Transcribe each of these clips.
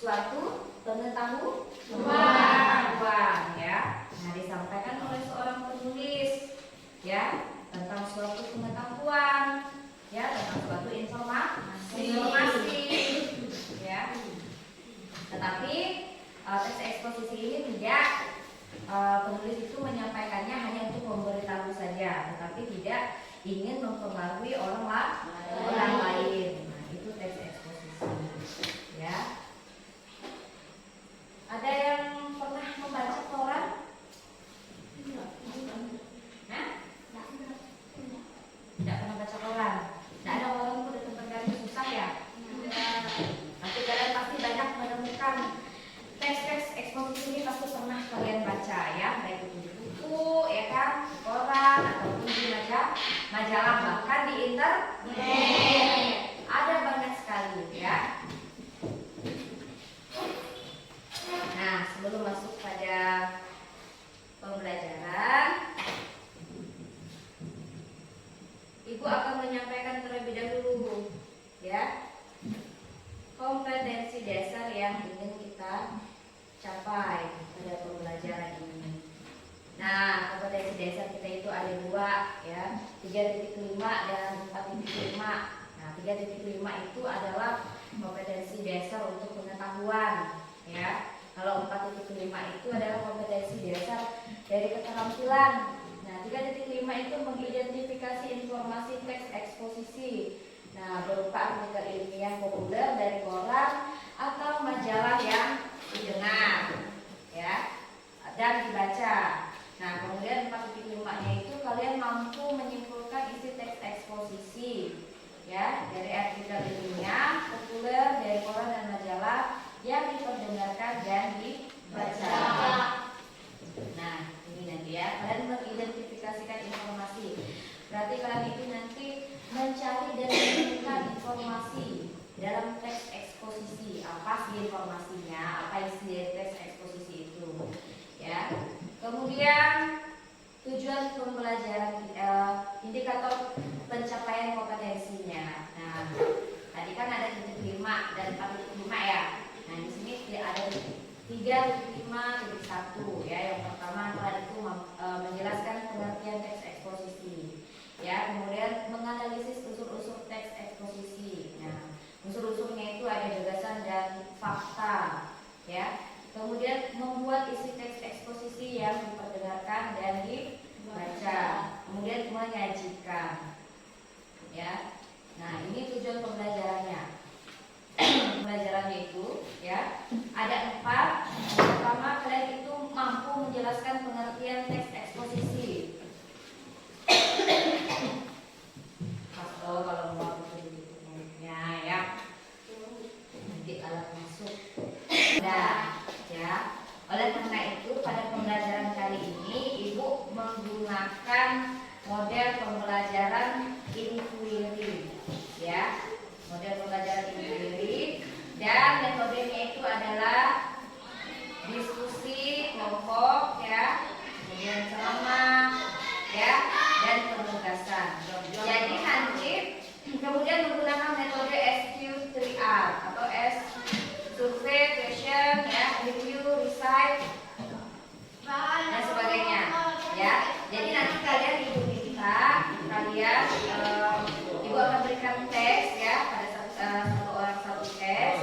suatu pengetahuan ya. Nah, disampaikan oleh seorang penulis ya tentang suatu pengetahuan ya, tentang suatu informasi ya. Tetapi teks eksposisi ini tidak penulis itu menyampaikannya hanya untuk memberitahu saja, tetapi tidak ingin mempengaruhi orang lain. Nah, itu teks eksposisi ya. Ada yang pernah membaca koran? Nah? Tidak pernah baca koran. Tidak ada orang di tempat kalian susah ya. Tapi kalian pasti banyak menemukan teks-teks eksposisi ini, pasti pernah kalian baca ya, baik itu di buku, ya kan, koran ataupun di majalah, bahkan di internet. Ada banyak sekali ya. Nah, sebelum masuk pada pembelajaran, Ibu akan menyampaikan terlebih dahulu ya kompetensi dasar yang ingin kita capai pada pembelajaran ini. Nah, kompetensi dasar kita itu ada dua ya, 3.5 dan 4.5. Nah, 3.5 itu adalah kompetensi dasar untuk pengetahuan ya. Kalau 4.5 itu adalah kompetensi dasar dari keterampilan. Nah, 3.5 itu mengidentifikasi informasi teks eksposisi. Nah, berupa artikel ilmiah populer dari koran atau majalah yang didengar ya dan dibaca. Nah, kemudian 4.5-nya itu kalian mampu menyimpulkan isi teks eksposisi ya dari artikel ilmiah populer dari koran dan majalah yang diperdengarkan dan dibaca. Nah, ini nanti ya, kalian mengidentifikasikan informasi. Berarti kalian itu nanti mencari dan menemukan informasi dalam teks eksposisi. Apa sih informasinya? Apa isi dari teks eksposisi itu? Ya. Kemudian tujuan pembelajaran, indikator pencapaian kompetensinya. Nah, tadi kan ada 3.5 dan 4.5 ya. Nah, di sini ada 3.5.1 ya. Yang pertama adalah itu menjelaskan pengertian teks eksposisi ya, kemudian menganalisis unsur-unsur teks eksposisi. Nah, unsur-unsurnya itu ada gagasan dan fakta ya. Kemudian membuat isi teks eksposisi yang diperdengarkan dan dibaca, kemudian menyajikan ya. Nah, ini tujuan pembelajarannya. Pembelajarannya itu ya ada 4. Pertama, kalian itu mampu menjelaskan pengertian teks eksposisi. Kalau mau ya nanti alat masuk. Nah, ya. Oleh karena itu pada pembelajaran kali ini Ibu menggunakan model pembelajaran inquiry ya. Model pembelajaran inquiry dan metodenya itu adalah diskusi kelompok ya, kemudian ceramah ya, dan penugasan. Jadi nanti kemudian menggunakan metode SQ3R atau S survei, question ya, review, recite dan sebagainya ya. Jadi nanti kalian Ibu akan berikan teks ya pada satu orang satu teks.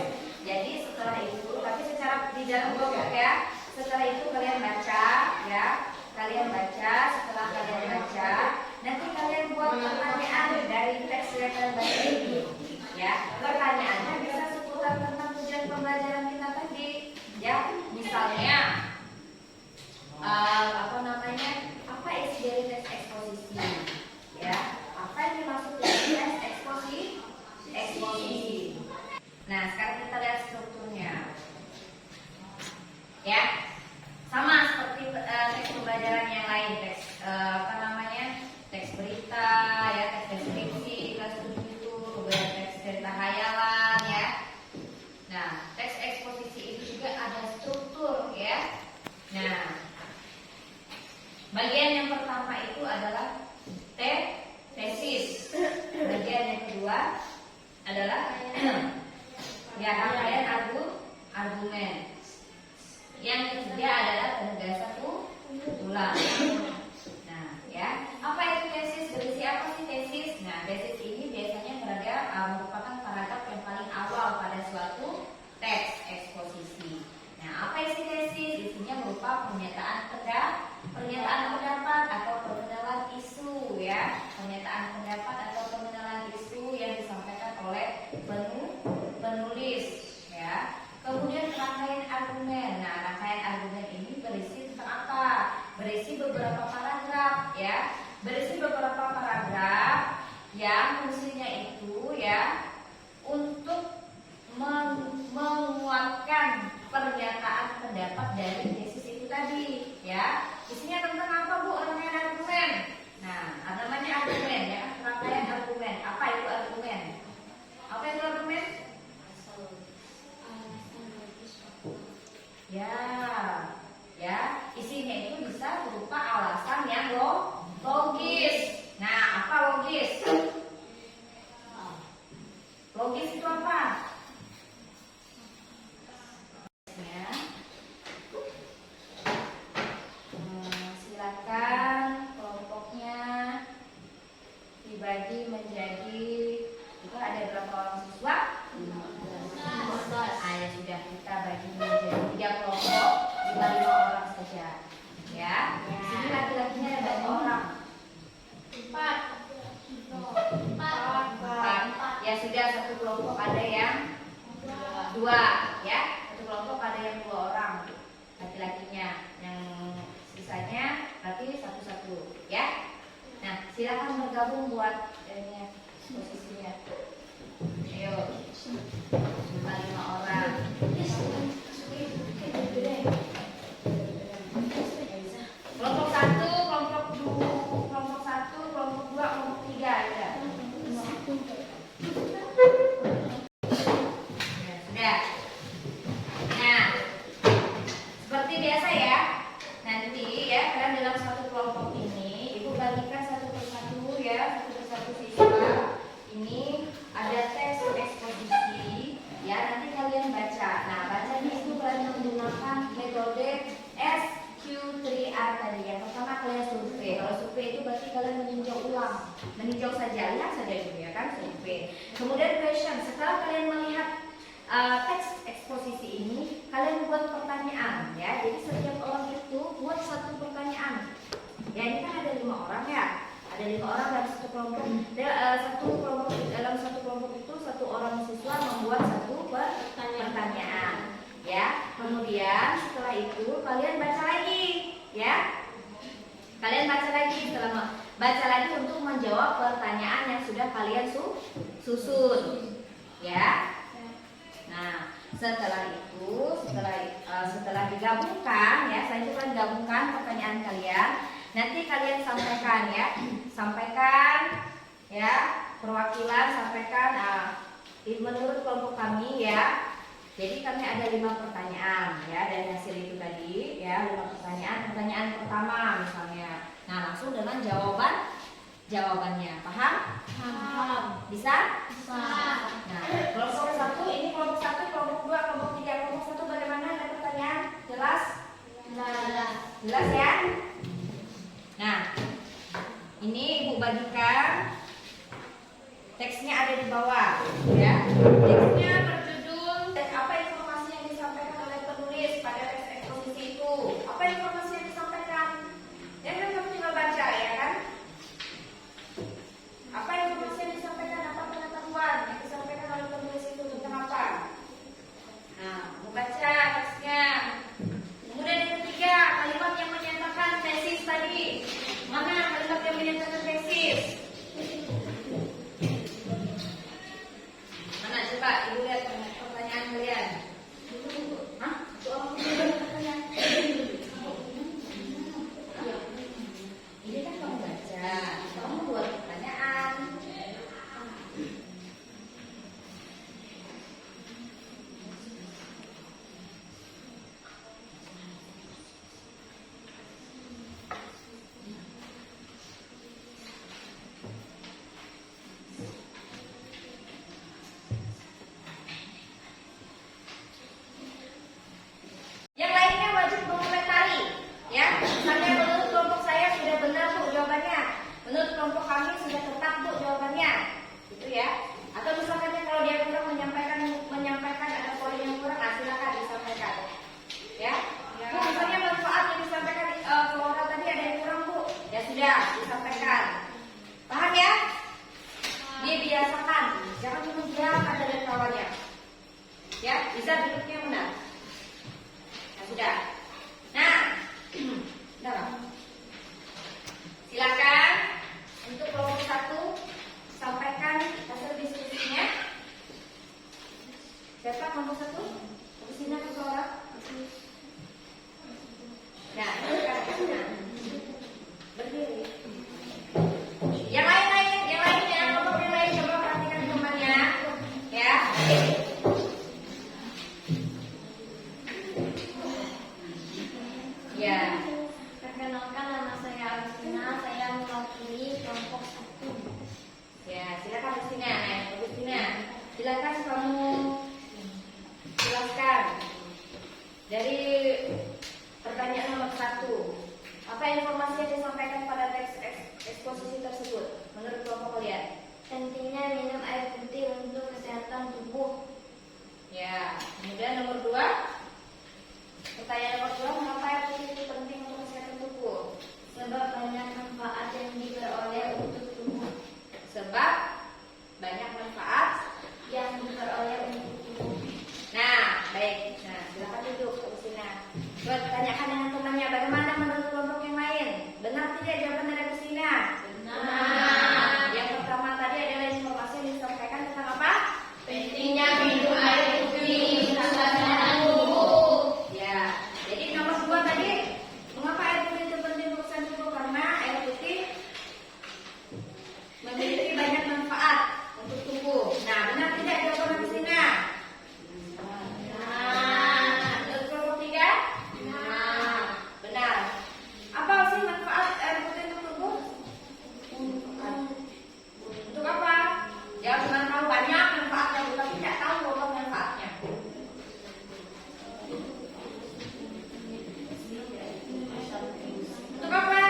Jadi setelah itu, tapi secara di dalam kelompok ya. Setelah itu kalian baca ya, setelah kalian baca, nanti kalian buat pertanyaan dari teks yang kalian baca ini ya. Pertanyaannya bisa seputar tentang tujuan pembelajaran kita tadi ya. Misalnya apa isi dari teks eksposisi ya, apa yang dimaksud dari teks eksposisi. Nah, sekarang kita lihat strukturnya ya, sama seperti teks pembelajaran yang lain, teks berita ya, teks deskripsi kelas 7 itu, kemudian teks cerita hayalan ya. Nah, teks eksposisi itu juga ada struktur ya. Nah, bagian yang pertama itu adalah tesis. Bagian yang kedua adalah ya rangkaian argumen. Yang ketiga adalah penegasan ulang. Nah, ya, apa itu tesis? Berisi apa sih tesis? Nah, tesis ini biasanya merupakan paragraf yang paling awal pada suatu teks eksposisi. Nah, apa isi tesis? Isinya berupa pernyataan pendapat atau pengenalan isu, ya, pernyataan pendapat atau pengenalan isu yang disampaikan oleh penulis, ya. Kemudian rangkaian argumen. Nah, rangkaian argumen ini berisi tentang apa? Berisi beberapa paragraf, ya. Berisi beberapa paragraf yang fungsinya itu, ya, untuk menguatkan pernyataan pendapat dari tesis itu tadi, ya. Isinya tentang apa, Bu? Rangkaian argumen. Nah, namanya argumen, ya, rangkaian argumen. Apa itu argumen? Apa itu argumen? Ya, isinya itu bisa berupa alasan yang logis. Nah, apa logis? Logis itu apa? Ya. Silakan kelompoknya dibagi menjadi, itu ada berapa orang siswa? 15. Ya sudah, kita bagi menjadi 3 kelompok, 5 orang saja. Ya. Sini laki-lakinya ada berapa orang? 4. Ya sudah, satu kelompok ada yang 2, ya. Satu kelompok ada yang 2 orang laki-lakinya. Yang sisanya berarti satu-satu, ya. Nah, silakan bergabung buat posisinya. Ayo. 5 orang. Kelompok 1, kelompok 2, kelompok 1, kelompok 2, kelompok 3, ya. Ya, sudah. Nah, seperti biasa ya. Nanti ya, kalian dalam satu kelompok ini, Ibu bagikan satu persatu, ya, satu persatu siswa. Ini ada teks eksposisi, ya, nanti kalian baca. Nah, bacanya itu kalian menggunakan metode SQ3R tadi. Yang pertama kalian survei. Kalau survei itu berarti kalian meninjau saja, lihat saja dulu, ya kan, survei. Kemudian question. Setelah kalian melihat teks eksposisi ini, kalian buat pertanyaan, ya. Jadi setiap orang itu buat satu pertanyaan. Ya, ini kan ada 5 orang, ya. Ada 5 orang dalam satu kelompok. Dalam satu kelompok itu 1 orang siswa membuat 1 pertanyaan, ya. Kemudian setelah itu kalian baca lagi, ya. Kalian baca lagi, setelah baca lagi untuk menjawab pertanyaan yang sudah kalian susun, ya. Nah, setelah itu, setelah digabungkan, ya, saya itu kan gabungkan pertanyaan kalian. Nanti kalian sampaikan, ya, perwakilan sampaikan. Menurut kelompok kami, ya. Jadi kami ada 5 pertanyaan, ya, dari hasil itu tadi, ya, 5 pertanyaan. Pertanyaan pertama misalnya, nah, langsung dengan jawabannya, paham? Paham. Bisa? Bisa. Nah, kelompok 1 ini kelompok 1, kelompok 2, kelompok 3. Kelompok 1 bagaimana? Ada pertanyaan? Jelas? Jelas, ya? Nah, ini Ibu bagikan. Teksnya ada di bawah, ya. Teksnya berjudul apa informasi yang disampaikan oleh penulis pada teks eksposisi itu. Apa informasi yang disampaikan? Ya, kan kamu tinggal baca, ya kan? Apa informasi yang disampaikan? Apa pengetahuan yang disampaikan oleh penulis itu tentang apa? silakan disampaikan. Ya. Bu, misalnya manfaat yang disampaikan Flora tadi ada yang kurang, Bu. Ya sudah, disampaikan. Paham ya? Dibiasakan, jangan cuma diakan dari kawannya. Ya, bisa duduknya benar. Ya sudah. Nah, udah. Silakan untuk kelompok 1 sampaikan hasil diskusinya. Siapa kelompok 1? Kesini atau seorang? Nah, itu kan berdiri. Yang lainnya, kelompok yang lain coba perhatikan temannya, ya. Ya. Perkenalkan, nama saya Agustina, saya mewakili kelompok 1. Ya, silakan Agustina. Agustina, silakan kamu jelaskan dari pertanyaan nomor 1. Apa informasi yang disampaikan pada teks eksposisi tersebut menurut kelompok kalian? Pentingnya minum air putih untuk kesehatan tubuh. Ya, kemudian nomor 2. Pertanyaan nomor 2, mengapa air putih itu penting untuk kesehatan tubuh? Sebab banyak manfaat yang diperoleh untuk tubuh. Sebab banyak manfaat. Yang diperoleh untuk tubuh. Nah, baik. Nah, silakan duduk, Agustina. Coba tanyakan dengan temannya, bagaimana menurut kelompok yang lain? Benar tidak jawaban dari Agustina? Benar. Yang pertama tadi adalah informasi yang disampaikan tentang apa? Pentingnya minum air putih untuk kesehatan tubuh. Ya, jadi nomor 2 tadi, mengapa air putih itu penting untuk kesehatan tubuh? Karena air putih memiliki banyak manfaat untuk tubuh. Nah, benar tidak jawaban Agustina? Menurut kelompok 3? Benar. Apa sih manfaat air putih untuk tubuh? Untuk apa? Ya cuma tahu banyak manfaatnya, tapi tidak tahu apa manfaatnya. Untuk apa?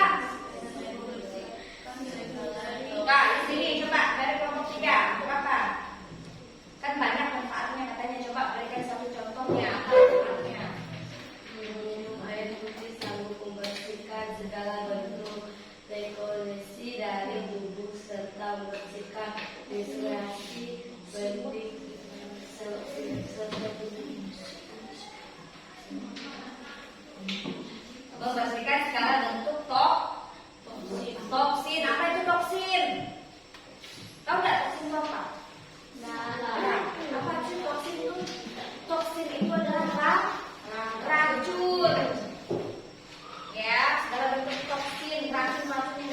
Nah, di sini coba dari kelompok 3. Untuk apa? Kan banyak manfaatnya katanya. Coba berikan satu contohnya. Apa manfaatnya? Minum air putih sanggup membersihkan segala bentuk dekolesi dari tubuh serta membersihkan respirasi penting serta tubuh. Membersihkan segala bentuk toksin. Apa itu toksin? Tahu nggak toksin itu apa? Apa sih toksin itu? Toksin itu adalah racun. Ya, segala bentuk toksin, racun-racun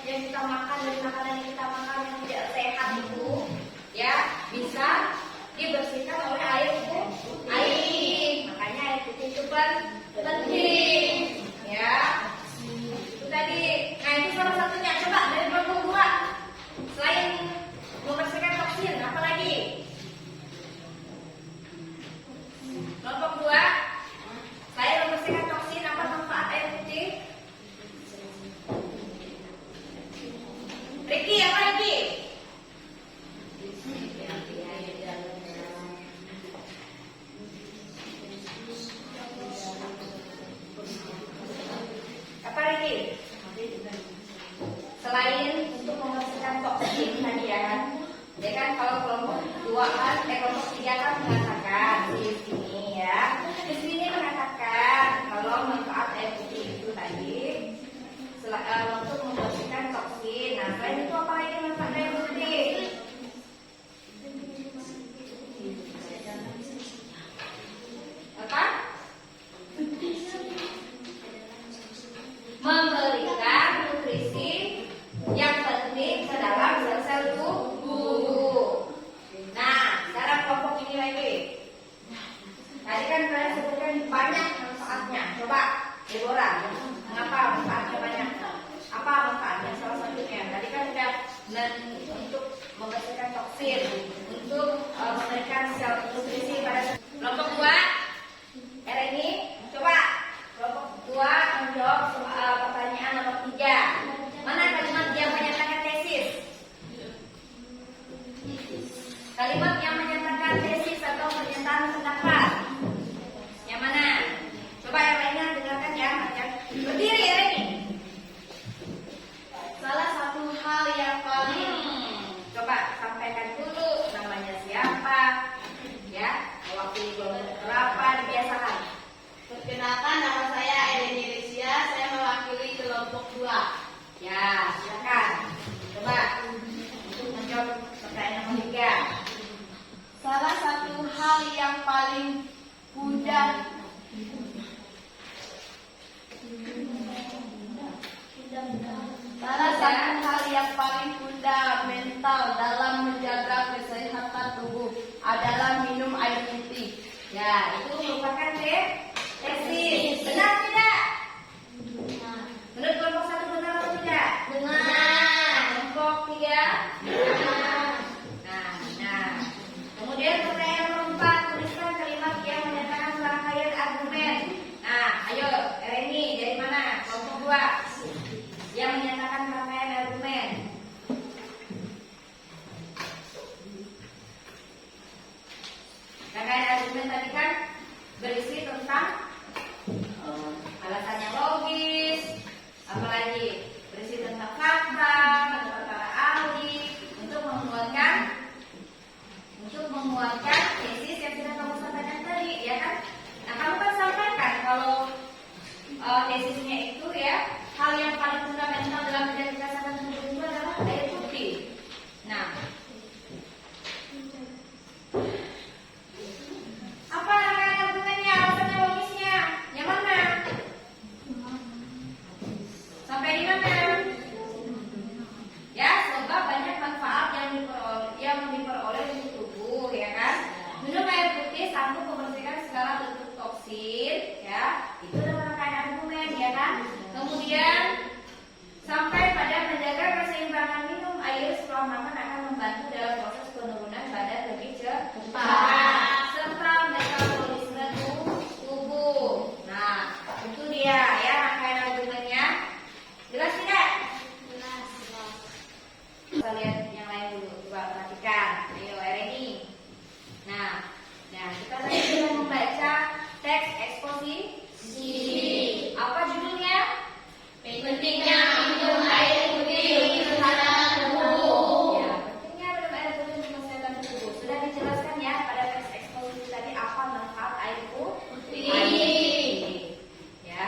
yang kita makan, dari makanan yang kita makan yang tidak sehat itu, ya bisa dibersihkan oleh air putih. Makanya air putih itu penting. Ya, itu tadi. Nah, itu salah satunya. Coba dari kelompok 2, selain membersihkan toksin, apa lagi? Kelompok 2, saya membersihkan toksin, apa manfaat air putih? Ricky, apa lagi? Apa lagi? Selain untuk membersihkan toksin tadi ya kan? Ya kan kalau kelompok 2 kan, kelompok 3 kan mengatakan di sini ya. Di sini mengatakan kalau manfaat air putih itu tadi untuk membersihkan toksin. Nah, selain itu apa lagi manfaat air putih? Apa? Memberikan nutrisi yang penting ke dalam sel-sel tubuh. Nah, sekarang kelompok ini lagi. Tadi kan kalian sebutkan banyak manfaatnya. Coba, Deborah, mengapa manfaatnya banyak? Apa manfaatnya? Salah satunya. Tadi kan sudah untuk membersihkan toksin, untuk memberikan sel nutrisi pada kelompok 2. Era ini, coba kelompok 2 menjawab pertanyaan nomor 3. Mana kalimat yang menyatakan tesis? Kalimat yang menyatakan tesis atau pernyataan pendapat. Bapak dibiasakan. Perkenalkan, nama saya Eden Ilysia. Saya mewakili kelompok 2. Ya, silakan. Coba untuk menjawab pertanyaan nomor 3. Salah satu hal yang paling mudah fundamental dalam menjaga kesehatan tubuh adalah minum air putih. Ya, itu merupakan tesis. Benar tidak? Menurut kelompok 1 benar atau tidak? Benar. Kelompok 3? Benar. Nah. Kemudian pertanyaan nomor 4, tuliskan kalimat yang menyatakan serangkaian argumen. Nah, ayo, Reni dari mana? Kelompok 2 yang menyatakan serangkaian argumen. Rangkaian argumen tadi kan berisi tentang alasan yang logis, apalagi berisi tentang fakta, menurut para ahli, untuk menguatkan tesis yang sudah kamu sampaikan tadi, ya kan? Nah, kamu kan sampaikan kalau tesisnya itu ya, hal yang paling fundamental dalam menjaga kesehatan tubuh itu adalah air putih. Nah, apa rangkaian argumennya, alasannya, logisnya? Yang mana? Sampai di mana? Ya, sebab banyak manfaat yang diperoleh untuk tubuh, ya kan? Minum air putih sanggup membersihkan segala bentuk toksin, ya. Itu adalah rangkaian argumen, ya kan? Kemudian sampai pada menjaga keseimbangan minum air setelah makan akan membantu dalam proses penurunan badan lebih cepat serta metabolisme tubuh. Nah, itu dia ya rangkaian argumennya. Jelas tidak? Kita lihat yang lain dulu, coba perhatikan. Ayo, Reni. Nah, kita tadi sudah membaca teks eksposisi. Apa judulnya? Pentingnya minum air putih untuk kesehatan tubuh. Ya, pentingnya minum air putih untuk kesehatan tubuh. Sudah dijelaskan ya pada teks eksposisi tadi apa manfaat air putih. Ya,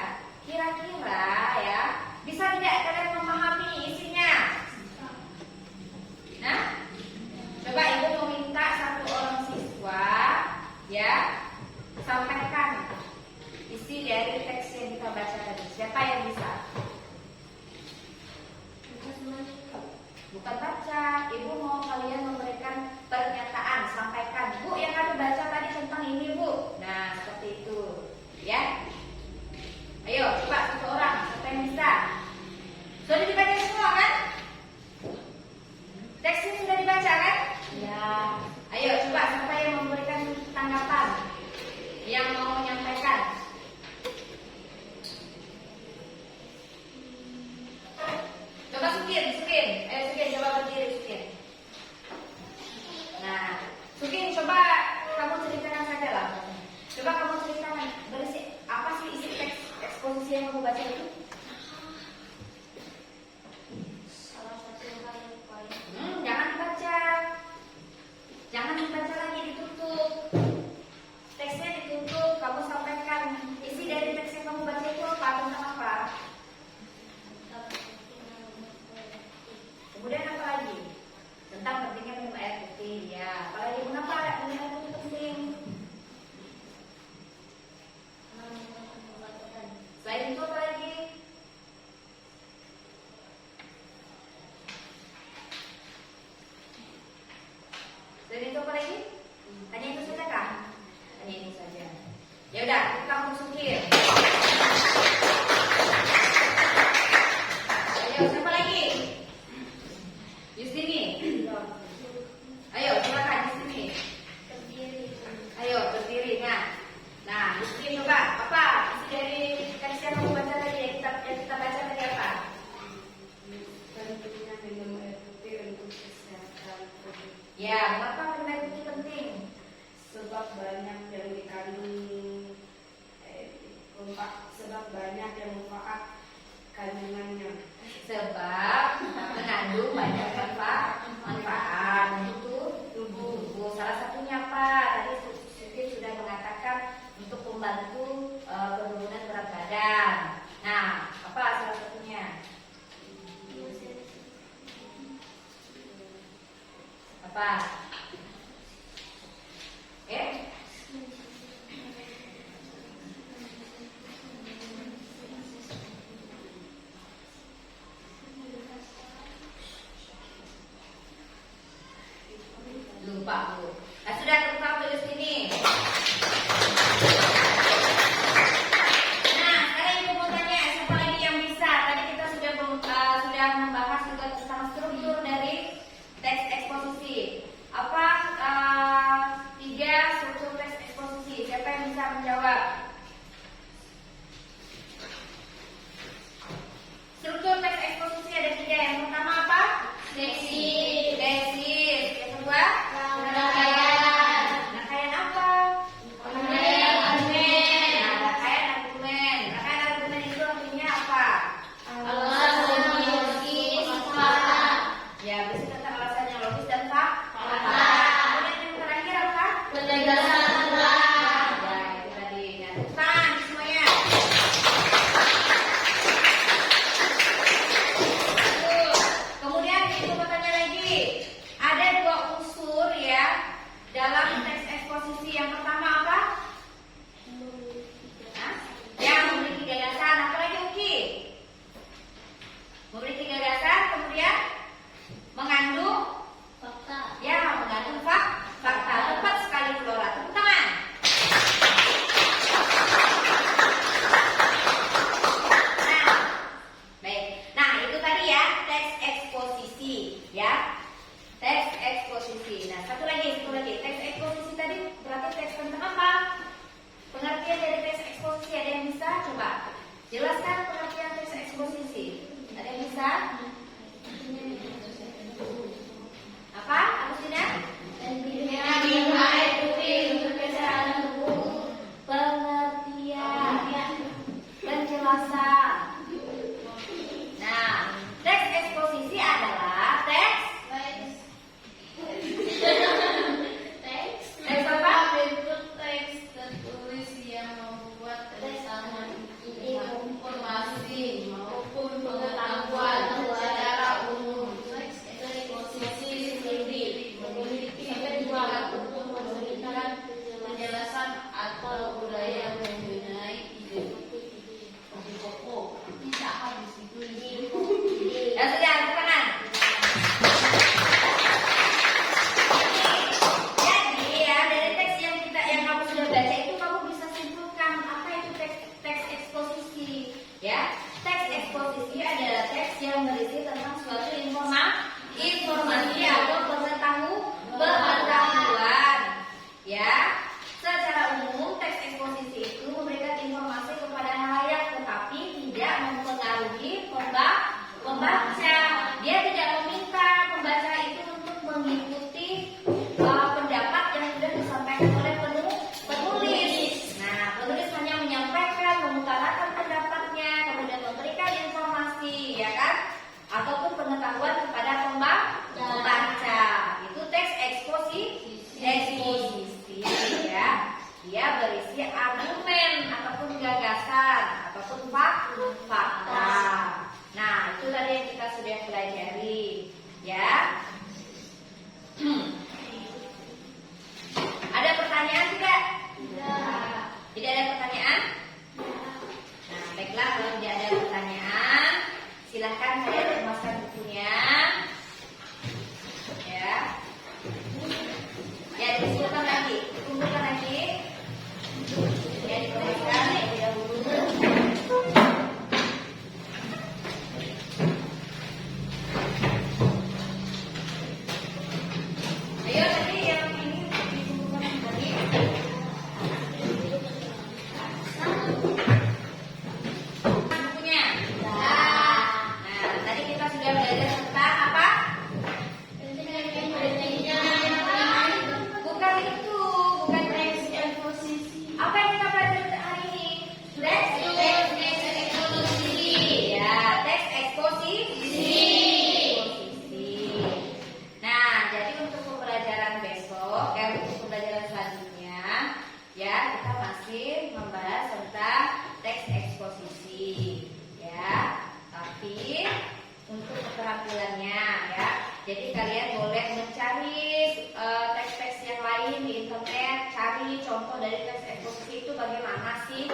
kira-kira ya bisa tidak kalian memahami isinya? Nah, coba ibu mau minta satu orang siswa ya sampaikan isi dari teks yang kita baca tadi. Siapa yang bisa? Bukan baca, ibu mau kalian memberikan pernyataan, sampaikan. Bu, yang kami baca tadi tentang ini, Bu. Nah, seperti itu, ya. Ayo, coba satu orang, siapa yang bisa? Sudah dibaca semua kan? Teksnya sudah dibaca kan? Ya. Ayo, coba siapa yang memberikan tanggapan, yang mau menyampaikan. Coba Sukin. Ayo Sukin, coba berdiri Sukin. Nah, Sukin, coba kamu ceritakan saja lah. Coba kamu ceritakan berisi apa sih isi teks eksposisi yang kamu baca itu? Salah satu hal yang paling Jangan dibaca lagi, ditutup. Teksnya ditutup, kamu sampaikan isi dari teks yang kamu baca itu apa, tentang apa? Kemudian apa lagi? Tentang pentingnya minum air putih, ya. Apalagi mengapa minum air putih penting? Selain itu apa lagi? Selain itu apa lagi? Hanya itu saja kah? Hanya itu saja. Ya udah, kita masukin. Ayo, siapa lagi? Yustini. Ayo, silakan Yustini. Ayo, berdiri. Nah, Yustini coba. Apa isi dari teks yang kamu baca tadi, yang kita baca tadi apa? Pentingnya minum air putih untuk kesehatan tubuh. Ya, mengapa minum air putih penting? Sebab banyak yang dikandung sebab banyak yang manfaat kandungannya. Sebab mengandung banyak manfaat untuk tubuh. Salah satunya apa? Tadi Sukin sudah mengatakan menjawab. Struktur teks eksposisi ada 3. Yang pertama apa? Tesis. Yang kedua? Rangkaian. Rangkaian apa? Rangkaian argumen. Nah, rangkaian argumen. Rangkaian argumen itu artinya apa? Alasan logis, fakta. Ya, berisi tentang alasan yang logis dan fakta. Kemudian yang terakhir apa? Penjelasan ulang. Ya, itu tadi. Nah, depan semuanya. Kemudian ibu mau tanya lagi, ada 2 unsur ya dalam teks eksposisi. Yang pertama apa? Hah? Yang memiliki gagasan. Apa lagi Uki? Memiliki gagasan, kemudian mengandung Fakta. ya mengandung fakta. Tepat sekali Flora. Tepuk tangan. Nah, baik. Nah, itu tadi ya teks eksposisi ya. Teks eksposisi. Nah, satu lagi. Teks eksposisi tadi berarti teks tentang apa? Pengertian dari teks eksposisi ada yang bisa? Coba jelaskan pengertian teks eksposisi. Ada yang bisa? Apa? Agustina? Minum air putih untuk kesehatan tubuh. Pengertian, penjelasan. Nah, teks eksposisi adalah teks apa? Bentuk teks tertulis yang membuat kesamaan informasi maupun pengetahuan secara umum. Teks eksposisi sendiri memiliki tujuan untuk memberikan penjelasan atau uraian mengenai ide pokok. Tidak habis itu. Ya sudah, kanan. Jadi ya dari teks yang kamu sudah baca itu kamu bisa simpulkan apa itu teks eksposisi. Ya, teks eksposisi adalah teks yang berisi tentang suatu informasi atau pengetahuan. Ya, secara umum teks eksposisi itu memberikan informasi kepada halayak tetapi tidak mempengaruhi pembaca. Dia tidak meminta pembaca itu untuk mengikuti pendapat yang sudah disampaikan oleh penulis. Nah, penulis hanya menyampaikan, mengutarakan pendapatnya, kemudian memberikan informasi, ya kan? Ataupun pengetahuan kepada pembaca. Itu teks eksposisi, ya. Dia berisi argumen ataupun gagasan ataupun fakta. Nah, itu tadi yang kita sudah pelajari, ya. Ada pertanyaan tidak? Tidak ada pertanyaan? Nah, baiklah kalau tidak ada pertanyaan, silahkan saya cemaskan bukunya. Ya. Ya, dikumpulkan lagi. Ya, dikumpulkan terlebih dahulu. Ayo tadi yang ini dikumpulkan kembali. Bukunya. Nah, tadi kita sudah belajar tentang apa? Bukan itu, bukan teks eksposisi. Apa yang kita pelajari hari ini? Teks eksposisi. Ya, teks eksposisi. Nah, jadi untuk pembelajaran besok, untuk pembelajaran selanjutnya, ya kita masih membahas tentang teks eksposisi. Ya, tapi untuk keterampilannya, ya. Jadi kalian boleh mencari teks-teks yang lain di internet, cari contoh dari teks eksposisi itu bagaimana sih?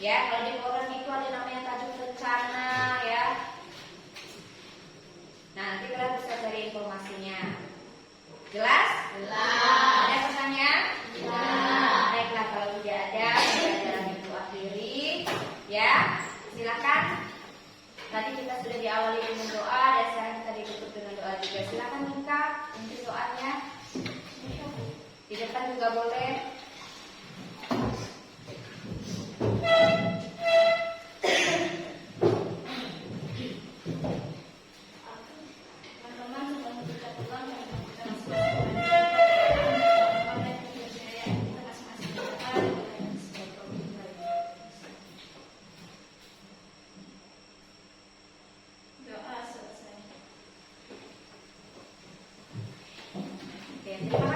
Ya, kalau di forum itu ada namanya tajuk rencana, ya. Nah, nanti kalian bisa cari informasinya. Jelas? Jelas. Ada pertanyaan? Jelas. Baiklah, kalau tidak ada, pembelajaran itu akhiri. Ya, silakan. Tadi kita sudah diawali dengan doa dan sekarang kita ditutup dengan doa juga. Silakan Mika untuk doanya. Di depan juga boleh. Terima